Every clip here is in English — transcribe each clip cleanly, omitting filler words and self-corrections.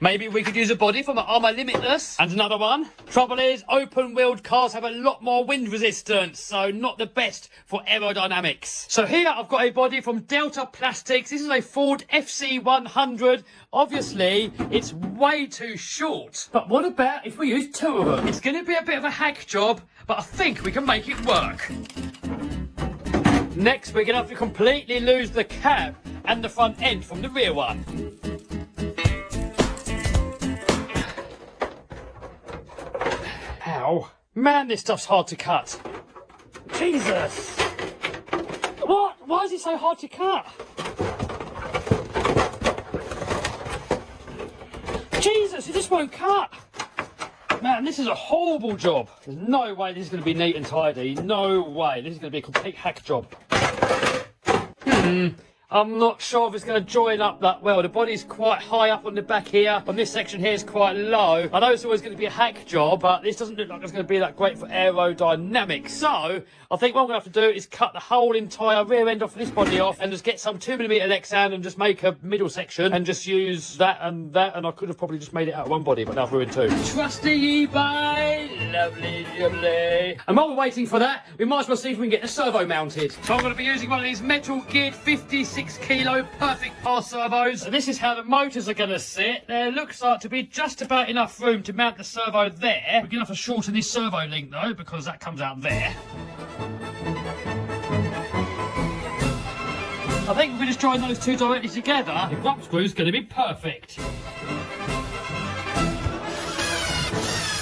Maybe we could use a body from an Armour Limitless. And another one. Trouble is, open-wheeled cars have a lot more wind resistance, so not the best for aerodynamics. So here I've got a body from Delta Plastics. This is a Ford FC100. Obviously, it's way too short. But what about if we use two of them? It's going to be a bit of a hack job, but I think we can make it work. Next, we're going to have to completely lose the cab and the front end from the rear one. Ow. Man, this stuff's hard to cut. Jesus. What? Why is it so hard to cut? Jesus, it just won't cut. Man, this is a horrible job. There's no way this is going to be neat and tidy. No way. This is going to be a complete hack job. I'm not sure if it's going to join up that well. The body's quite high up on the back here. On this section here is quite low. I know it's always going to be a hack job, but this doesn't look like it's going to be that great for aerodynamics. So I think what I'm going to have to do is cut the whole entire rear end off this body off and just get some 2mm Lexan and just make a middle section and just use that. And I could have probably just made it out of one body, but now I've ruined two. Trusty eBay. Lovely, lovely. And while we're waiting for that, we might as well see if we can get the servo mounted. So I'm going to be using one of these Metal Geared 56 kilo perfect pass servos. So this is how the motors are going to sit. There looks like to be just about enough room to mount the servo there. We're going to have to shorten this servo link though, because that comes out there. I think if we just join those two directly together, the grub screw's going to be perfect.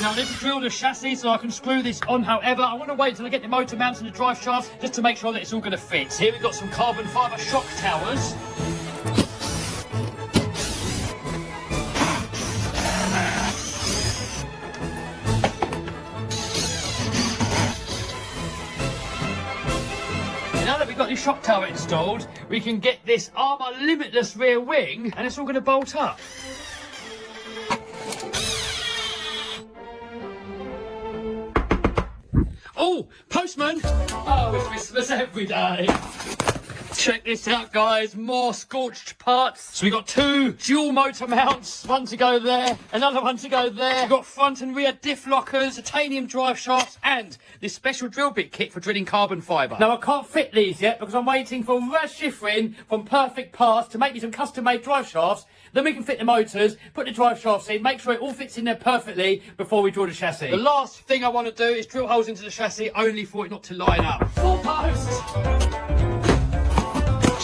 Now I need to drill the chassis so I can screw this on. However, I want to wait until I get the motor mounted and the drive shafts just to make sure that it's all going to fit. Here we've got some carbon fibre shock towers. Now that we've got the shock tower installed, we can get this Armour Limitless rear wing and it's all going to bolt up. Oh, postman! Oh, it's Christmas every day. Check this out, guys. More scorched parts. So we got two dual motor mounts. One to go there, another one to go there. We've got front and rear diff lockers, titanium drive shafts, and this special drill bit kit for drilling carbon fibre. Now, I can't fit these yet because I'm waiting for Raz Schifrin from Perfect Pass to make me some custom-made drive shafts. Then we can fit the motors, put the drive shafts in, make sure it all fits in there perfectly before we draw the chassis. The last thing I want to do is drill holes into the chassis only for it not to line up. Four posts!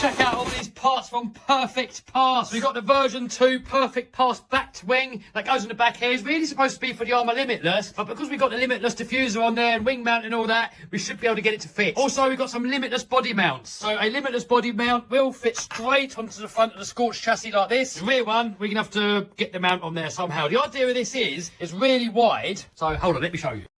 Check out all these parts from Perfect Pass. We've got the version 2 Perfect Pass backed wing that goes on the back here. It's really supposed to be for the Armour Limitless, but because we've got the Limitless diffuser on there and wing mount and all that, we should be able to get it to fit. Also, we've got some Limitless body mounts. So a Limitless body mount will fit straight onto the front of the Scorch chassis like this. The rear one, we're going to have to get the mount on there somehow. The idea of this is it's really wide. So hold on, let me show you.